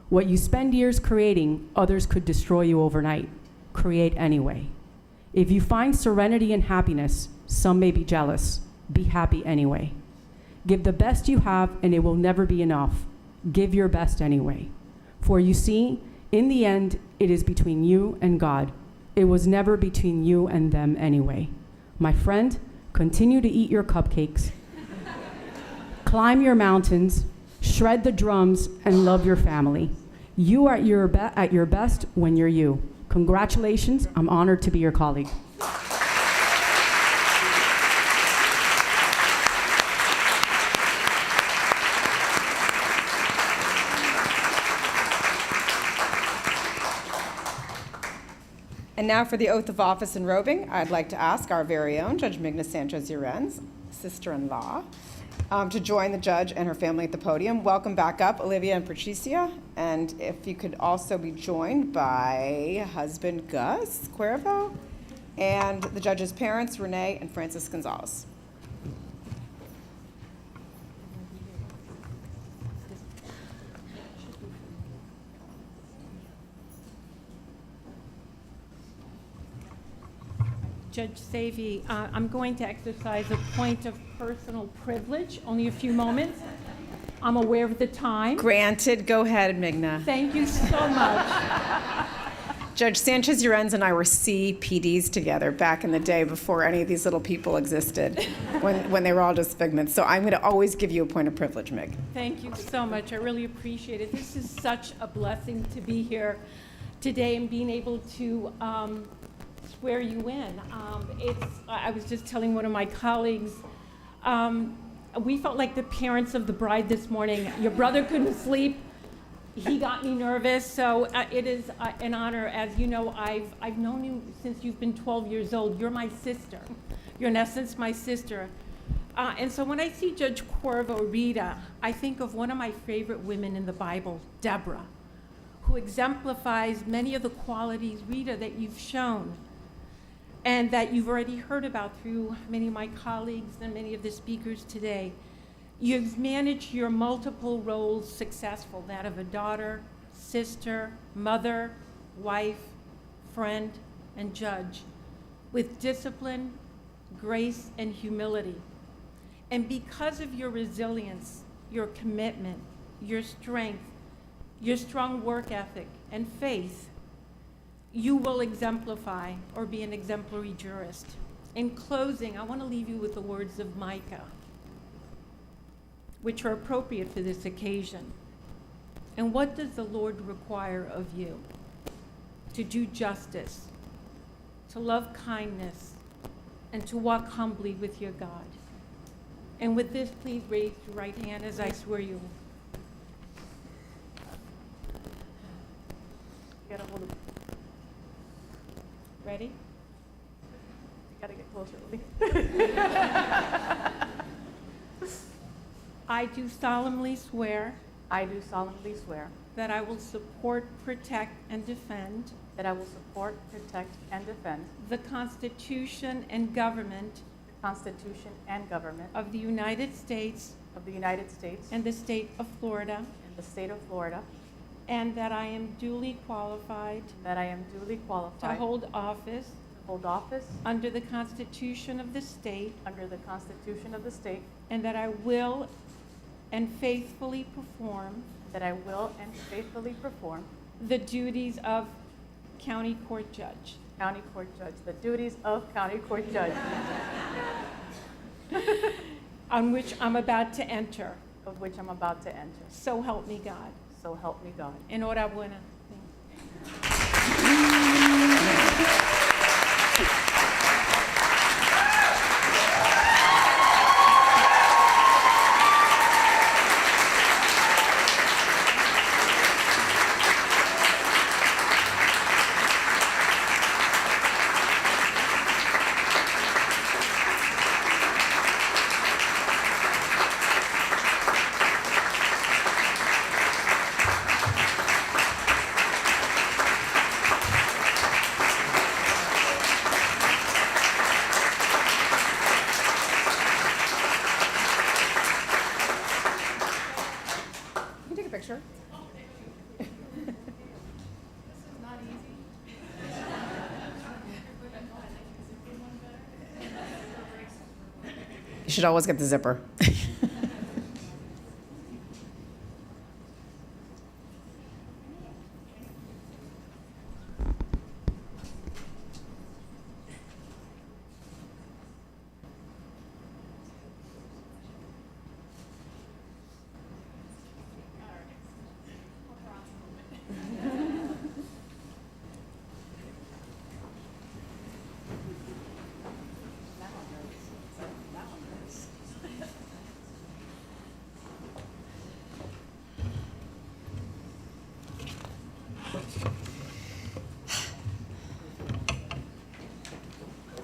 What you spend years creating, others could destroy you overnight. Create anyway. If you find serenity and happiness, some may be jealous. Be happy anyway. Give the best you have, and it will never be enough. Give your best anyway. For you see, in the end, it is between you and God. It was never between you and them anyway. My friend, continue to eat your cupcakes. climb your mountains, shred the drums, and love your family. You are at your best when you're you. Congratulations. I'm honored to be your colleague. And now for the oath of office and robing, I'd like to ask our very own Judge Migna Sanchez-Urenz, sister-in-law, to join the judge and her family at the podium. Welcome back up, Olivia and Patricia. And if you could also be joined by husband Gus Cuervo and the judge's parents, Renee and Francis Gonzalez. Judge Savy, I'm going to exercise a point of personal privilege, only a few moments. I'm aware of the time. Granted, go ahead, Migna. Thank you so much. Judge Sanchez-Urenz and I were CPDs together back in the day before any of these little people existed, when they were all just figments. So I'm going to always give you a point of privilege, Mig. Thank you so much. I really appreciate it. This is such a blessing to be here today and being able to swear you in. I was just telling one of my colleagues, we felt like the parents of the bride this morning. Your brother couldn't sleep. He got me nervous, so it is an honor. As you know, I've known you since you've been 12 years old. You're my sister. You're in essence my sister. And so when I see Judge Cuervo, Rita, I think of one of my favorite women in the Bible, Deborah, who exemplifies many of the qualities, Rita, that you've shown and that you've already heard about through many of my colleagues and many of the speakers today. You've managed your multiple roles successful, that of a daughter, sister, mother, wife, friend, and judge, with discipline, grace, and humility. And because of your resilience, your commitment, your strength, your strong work ethic, and faith, you will exemplify or be an exemplary jurist. In closing, I want to leave you with the words of Micah, which are appropriate for this occasion. And what does the Lord require of you? To do justice, to love kindness, and to walk humbly with your God. And with this, please raise your right hand as I swear you. You gotta hold it. Ready? You gotta get closer, Lily. I do solemnly swear I do solemnly swear that I will support, protect, and defend that I will support, protect, and defend the Constitution and government the Constitution and government of the United States of the United States and the state of Florida, and the state of Florida, and that I am duly qualified that I am duly to qualified hold office to hold office under the Constitution of the state, under the Constitution of the state, and that I will and faithfully perform that I will and faithfully perform the duties of county court judge. county court judge, the duties of county court judge, On which I'm about to enter. of which I'm about to enter. So help me God. So help me God. Enhorabuena. Can you take a picture? You should always get the zipper.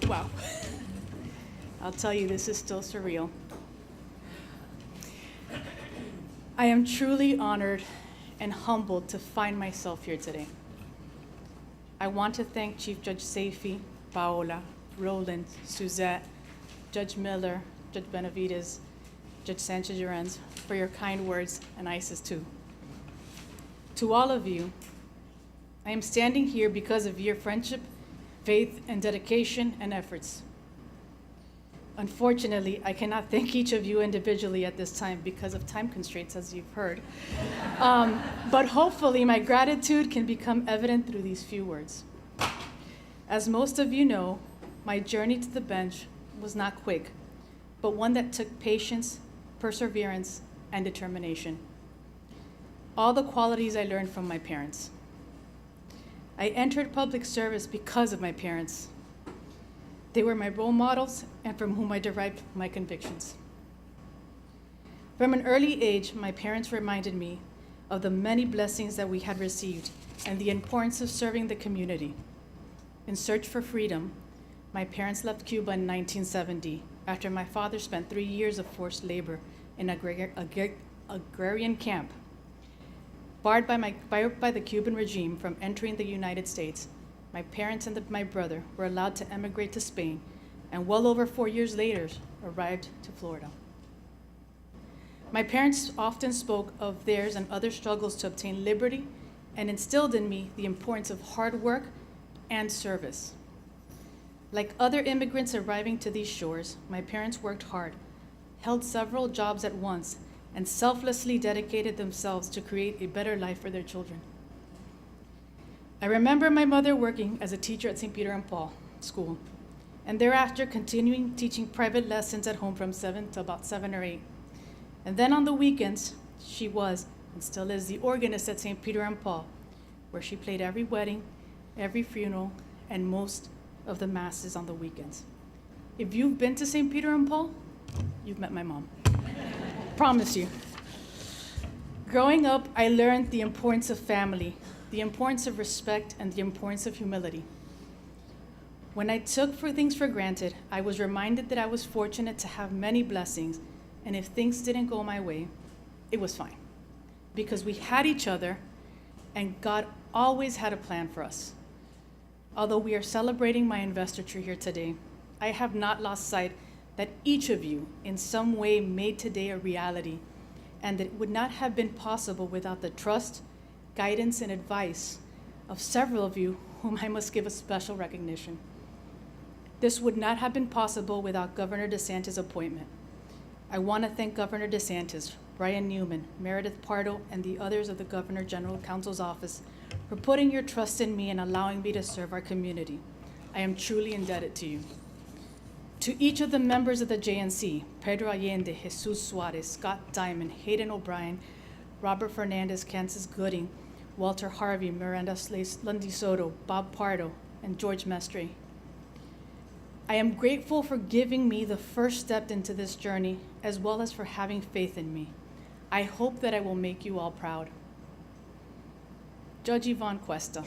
Wow. I'll tell you, this is still surreal. I am truly honored and humbled to find myself here today. I want to thank Chief Judge Saifi, Paola, Roland, Suzette, Judge Miller, Judge Benavides, Judge Sanchez-Llorens for your kind words, and Isis too. To all of you, I am standing here because of your friendship, faith, and dedication and efforts. Unfortunately, I cannot thank each of you individually at this time because of time constraints, as you've heard. But hopefully, my gratitude can become evident through these few words. As most of you know, my journey to the bench was not quick, but one that took patience, perseverance, and determination. All the qualities I learned from my parents. I entered public service because of my parents. They were my role models and from whom I derived my convictions. From an early age, my parents reminded me of the many blessings that we had received and the importance of serving the community. In search for freedom, my parents left Cuba in 1970 after my father spent 3 years of forced labor in an agrarian camp. Barred by the Cuban regime from entering the United States, my parents and my brother were allowed to emigrate to Spain, and well over 4 years later, arrived to Florida. My parents often spoke of theirs and other struggles to obtain liberty and instilled in me the importance of hard work and service. Like other immigrants arriving to these shores, my parents worked hard, held several jobs at once, and selflessly dedicated themselves to create a better life for their children. I remember my mother working as a teacher at St. Peter and Paul School, and thereafter continuing teaching private lessons at home from 7 to about 7 or 8. And then on the weekends, she was, and still is, the organist at St. Peter and Paul, where she played every wedding, every funeral, and most of the masses on the weekends. If you've been to St. Peter and Paul, you've met my mom. Promise you. Growing up, I learned the importance of family, the importance of respect, and the importance of humility. When I took things for granted, I was reminded that I was fortunate to have many blessings, and if things didn't go my way, it was fine, because we had each other, and God always had a plan for us. Although we are celebrating my investiture here today, I have not lost sight that each of you in some way made today a reality, and that it would not have been possible without the trust, guidance, and advice of several of you whom I must give a special recognition. This would not have been possible without Governor DeSantis' appointment. I want to thank Governor DeSantis, Brian Newman, Meredith Pardo, and the others of the Governor General Counsel's office for putting your trust in me and allowing me to serve our community. I am truly indebted to you. To each of the members of the JNC, Pedro Allende, Jesus Suarez, Scott Diamond, Hayden O'Brien, Robert Fernandez, Kansas Gooding, Walter Harvey, Miranda Lundy Soto, Bob Pardo, and George Mestre. I am grateful for giving me the first step into this journey, as well as for having faith in me. I hope that I will make you all proud. Judge Yvonne Cuesta.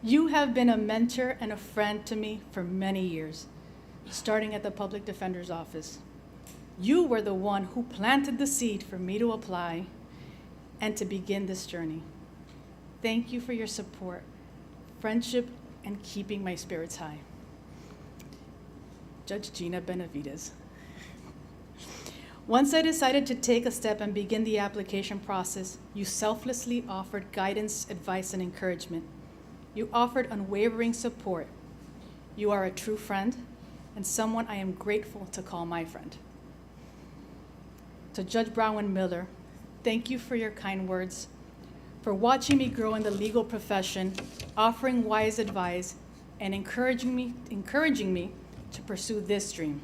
You have been a mentor and a friend to me for many years, starting at the Public Defender's Office. You were the one who planted the seed for me to apply and to begin this journey. Thank you for your support, friendship, and keeping my spirits high. Judge Gina Benavides. Once I decided to take a step and begin the application process, you selflessly offered guidance, advice, and encouragement. You offered unwavering support. You are a true friend and someone I am grateful to call my friend. To Judge Brown Miller, thank you for your kind words, for watching me grow in the legal profession, offering wise advice, and encouraging me to pursue this dream.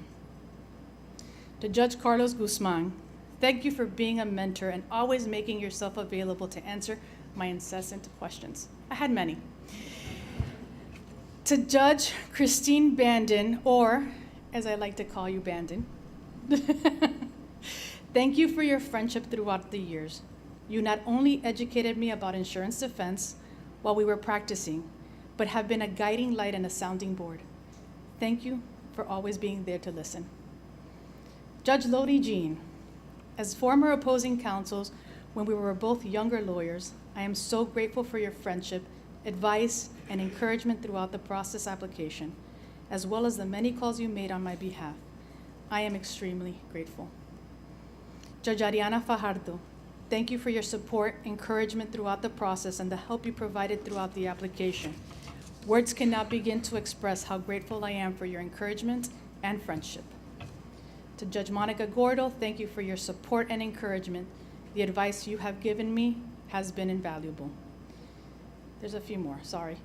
To Judge Carlos Guzman, thank you for being a mentor and always making yourself available to answer my incessant questions. I had many. To Judge Christine Bandon, or as I like to call you, Bandon, thank you for your friendship throughout the years. You not only educated me about insurance defense while we were practicing, but have been a guiding light and a sounding board. Thank you for always being there to listen. Judge Lodi Jean, as former opposing counsels when we were both younger lawyers, I am so grateful for your friendship, advice, and encouragement throughout the process application, as well as the many calls you made on my behalf. I am extremely grateful. Judge Ariana Fajardo, thank you for your support, encouragement throughout the process, and the help you provided throughout the application. Words cannot begin to express how grateful I am for your encouragement and friendship. To Judge Monica Gordo, thank you for your support and encouragement. The advice you have given me has been invaluable. There's a few more, sorry.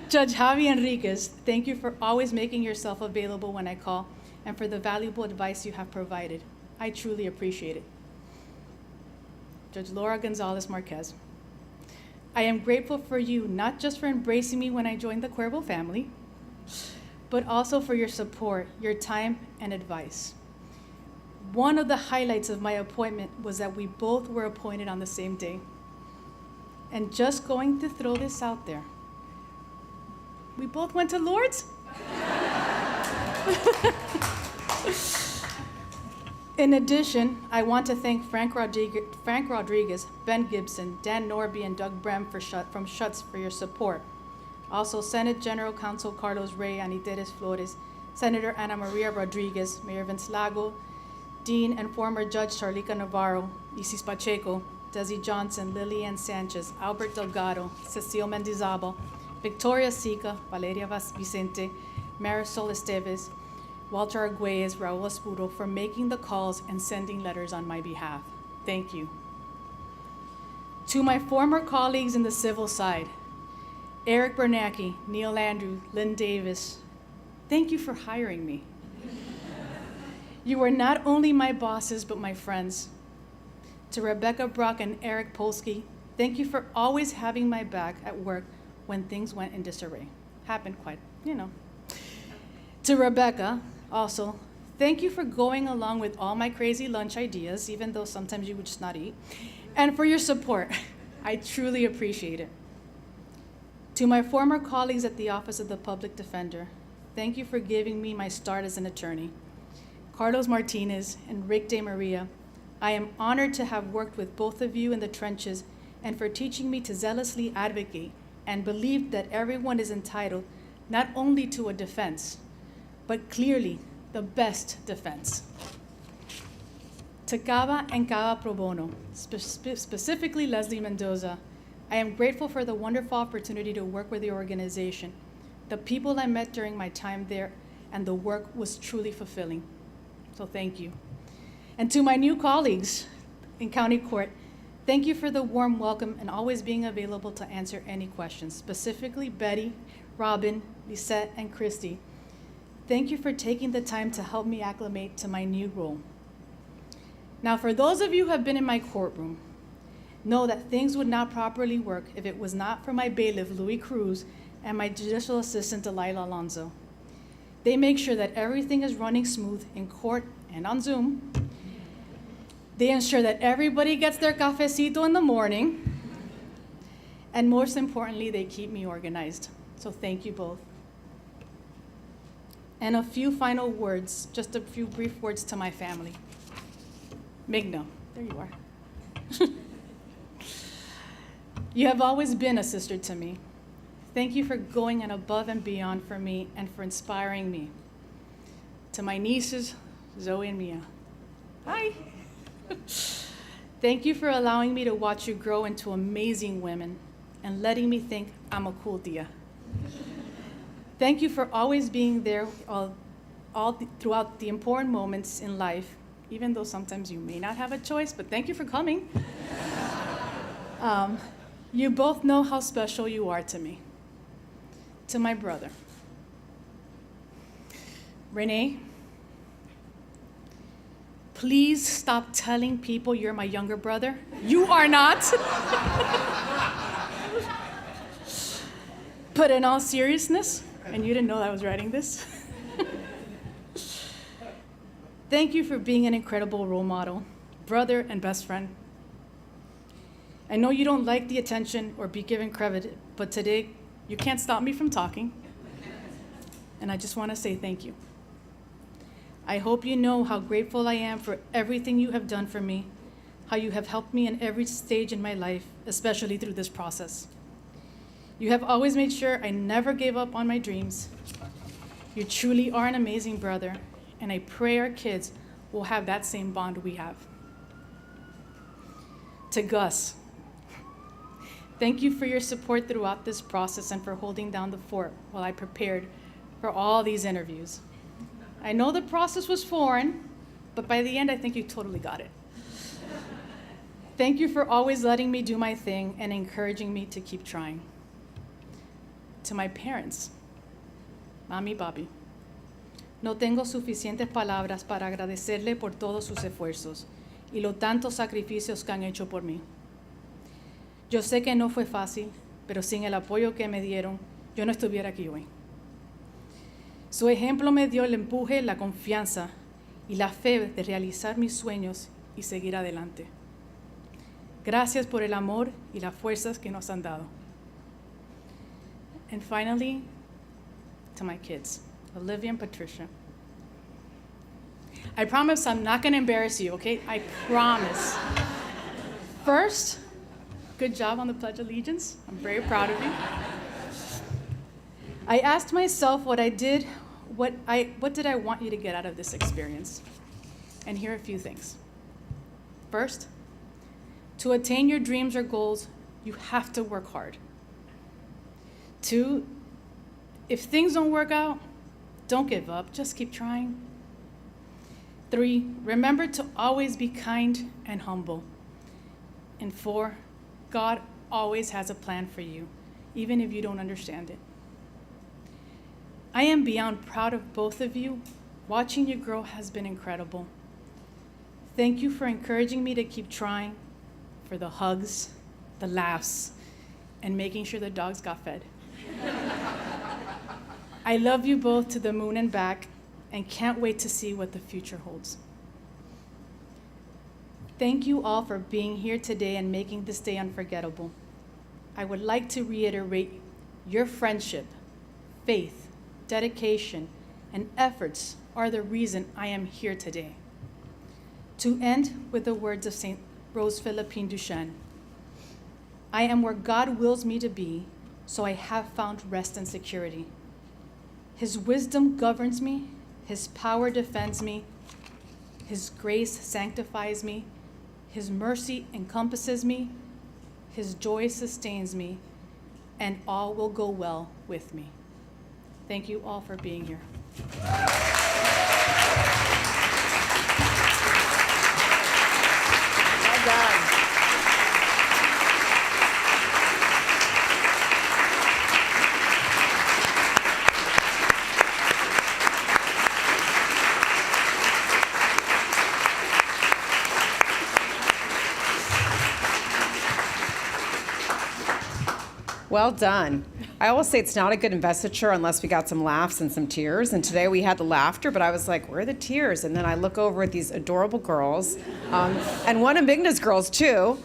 Judge Javi Enriquez, thank you for always making yourself available when I call and for the valuable advice you have provided. I truly appreciate it. Judge Laura Gonzalez Marquez, I am grateful for you, not just for embracing me when I joined the Cuervo family, but also for your support, your time, and advice. One of the highlights of my appointment was that we both were appointed on the same day. And just going to throw this out there, we both went to Lourdes? In addition, I want to thank Frank Rodriguez, Ben Gibson, Dan Norby, and Doug Brem from Schutz for your support. Also, Senate General Counsel Carlos Rey, Aniteres Flores, Senator Ana Maria Rodriguez, Mayor Vince Lago, Dean and former Judge Charlica Navarro, Isis Pacheco, Desi Johnson, Lilian Sanchez, Albert Delgado, Cecile Mendizabal, Victoria Sica, Valeria Vicente, Marisol Esteves, Walter Arguelles, Raul Espudo for making the calls and sending letters on my behalf. Thank you. To my former colleagues in the civil side, Eric Bernanke, Neil Andrew, Lynn Davis, thank you for hiring me. You are not only my bosses, but my friends. To Rebecca Brock and Eric Polsky, thank you for always having my back at work when things went in disarray. Happened quite, To Rebecca, also, thank you for going along with all my crazy lunch ideas, even though sometimes you would just not eat, and for your support. I truly appreciate it. To my former colleagues at the Office of the Public Defender, thank you for giving me my start as an attorney. Carlos Martinez and Rick De Maria, I am honored to have worked with both of you in the trenches and for teaching me to zealously advocate and believe that everyone is entitled not only to a defense, but clearly the best defense. To Cava and Cava Pro Bono, specifically Leslie Mendoza, I am grateful for the wonderful opportunity to work with the organization, the people I met during my time there, and the work was truly fulfilling. So thank you. And to my new colleagues in County Court, thank you for the warm welcome and always being available to answer any questions, specifically Betty, Robin, Lisette, and Christy. Thank you for taking the time to help me acclimate to my new role. Now, for those of you who have been in my courtroom, know that things would not properly work if it was not for my bailiff, Louis Cruz, and my judicial assistant, Delilah Alonso. They make sure that everything is running smooth in court and on Zoom. They ensure that everybody gets their cafecito in the morning. And most importantly, they keep me organized. So thank you both. And a few final words, just a few brief words to my family. Migno, there you are. You have always been a sister to me. Thank you for going and above and beyond for me and for inspiring me. To my nieces, Zoe and Mia. Hi. Thank you for allowing me to watch you grow into amazing women and letting me think I'm a cool tia. Thank you for always being there throughout the important moments in life, even though sometimes you may not have a choice, but thank you for coming. You both know how special you are to me. To my brother, Renee, please stop telling people you're my younger brother. You are not. But in all seriousness, and you didn't know I was writing this, thank you for being an incredible role model, brother, and best friend. I know you don't like the attention or be given credit, but today You can't stop me from talking. And I just want to say thank you. I hope you know how grateful I am for everything you have done for me, how you have helped me in every stage in my life, especially through this process. You have always made sure I never gave up on my dreams. You truly are an amazing brother, and I pray our kids will have that same bond we have. To Gus, thank you for your support throughout this process and for holding down the fort while I prepared for all these interviews. I know the process was foreign, but by the end, I think you totally got it. Thank you for always letting me do my thing and encouraging me to keep trying. To my parents, Mami, Papi, no tengo suficientes palabras para agradecerle por todos sus esfuerzos y los tantos sacrificios que han hecho por mí. Yo sé que no fue fácil, pero sin el apoyo que me dieron, yo no estuviera aquí hoy. Su ejemplo me dio el empuje, la confianza y la fe de realizar mis sueños y seguir adelante. Gracias por el amor y las fuerzas que nos han dado. And finally, to my kids, Olivia and Patricia. I promise I'm not going to embarrass you, okay? I promise. First, good job on the Pledge of Allegiance. I'm very proud of you. I asked myself what did I want you to get out of this experience? And here are a few things. First, to attain your dreams or goals, you have to work hard. 2, if things don't work out, don't give up, just keep trying. 3, remember to always be kind and humble. And 4, God always has a plan for you, even if you don't understand it. I am beyond proud of both of you. Watching you grow has been incredible. Thank you for encouraging me to keep trying, for the hugs, the laughs, and making sure the dogs got fed. I love you both to the moon and back, and can't wait to see what the future holds. Thank you all for being here today and making this day unforgettable. I would like to reiterate your friendship, faith, dedication, and efforts are the reason I am here today. To end with the words of St. Rose Philippine Duchesne, I am where God wills me to be, so I have found rest and security. His wisdom governs me, His power defends me, His grace sanctifies me, His mercy encompasses me, His joy sustains me, and all will go well with me. Thank you all for being here. Well done. Well done. I always say it's not a good investiture unless we got some laughs and some tears. And today we had the laughter, but I was like, where are the tears? And then I look over at these adorable girls, and one of Migna's girls too.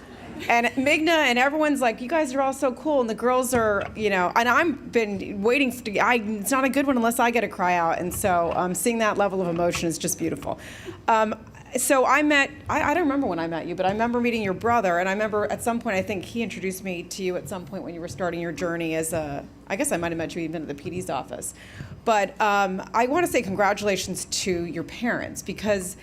And Migna and everyone's like, you guys are all so cool. And the girls are, and I've been waiting it's not a good one unless I get a cry out. And so seeing that level of emotion is just beautiful. So I don't remember when I met you, but I remember meeting your brother, and I remember at some point, I think he introduced me to you at some point when you were starting your journey I guess I might have met you even at the PD's office. But I want to say congratulations to your parents, because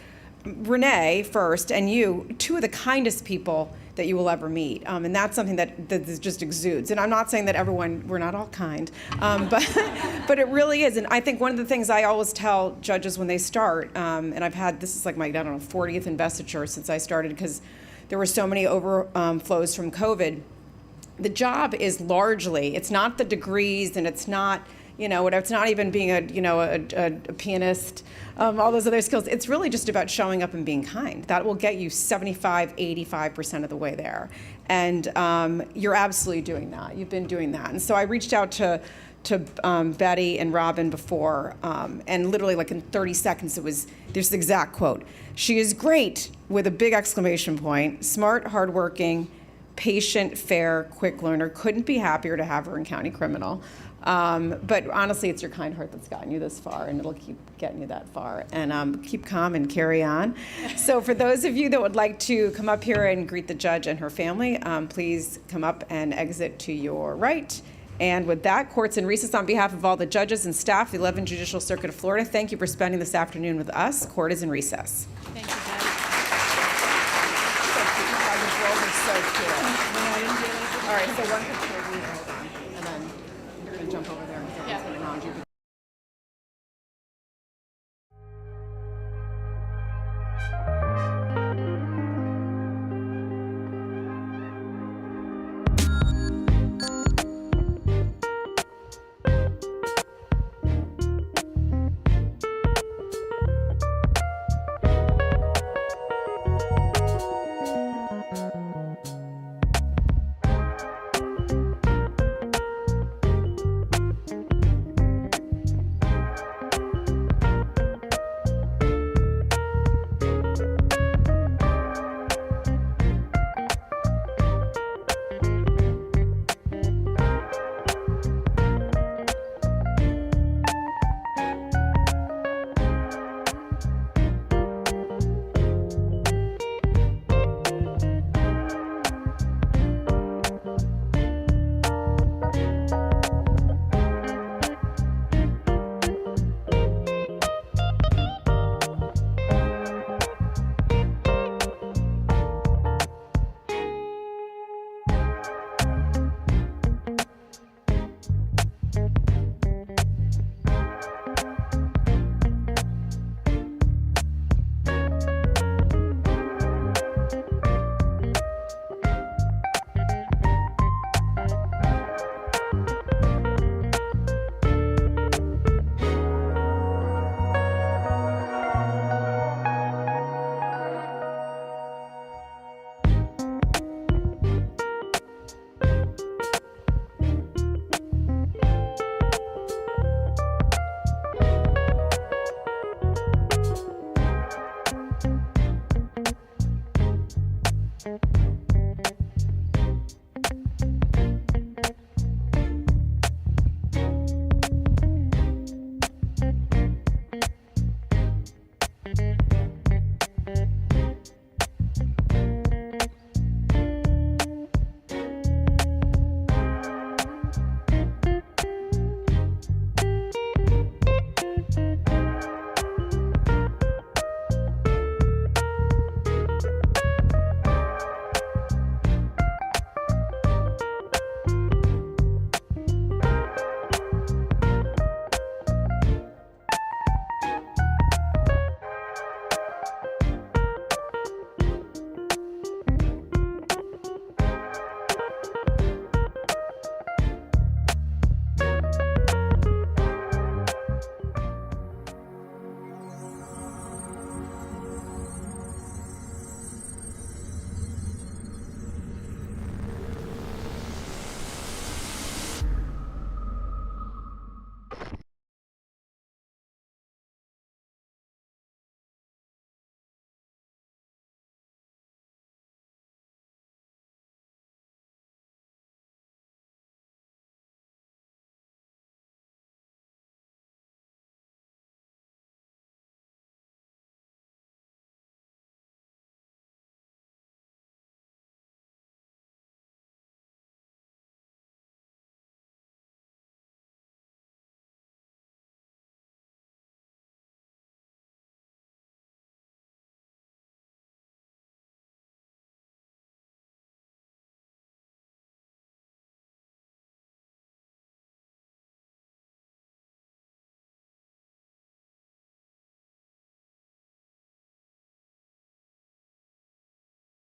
Renee first and you, two of the kindest people that you will ever meet. And that's something that just exudes. And I'm not saying that we're not all kind, but it really is. And I think one of the things I always tell judges when they start, and this is like my, 40th investiture since I started, because there were so many overflows from COVID. The job is largely, it's not the degrees, and it's not, it's not even being a pianist, all those other skills. It's really just about showing up and being kind. That will get you 75, 85% of the way there. And you're absolutely doing that. You've been doing that. And so I reached out to Betty and Robin before, and literally like in 30 seconds, it was this exact quote. She is great, with a big exclamation point, smart, hardworking, patient, fair, quick learner. Couldn't be happier to have her in county criminal. But honestly, it's your kind heart that's gotten you this far, and it'll keep getting you that far. And keep calm and carry on. So for those of you that would like to come up here and greet the judge and her family, please come up and exit to your right. And with that, court's in recess. On behalf of all the judges and staff, the 11th Judicial Circuit of Florida, thank you for spending this afternoon with us. Court is in recess. Thank you, Judge. So cute. All right, so one picture.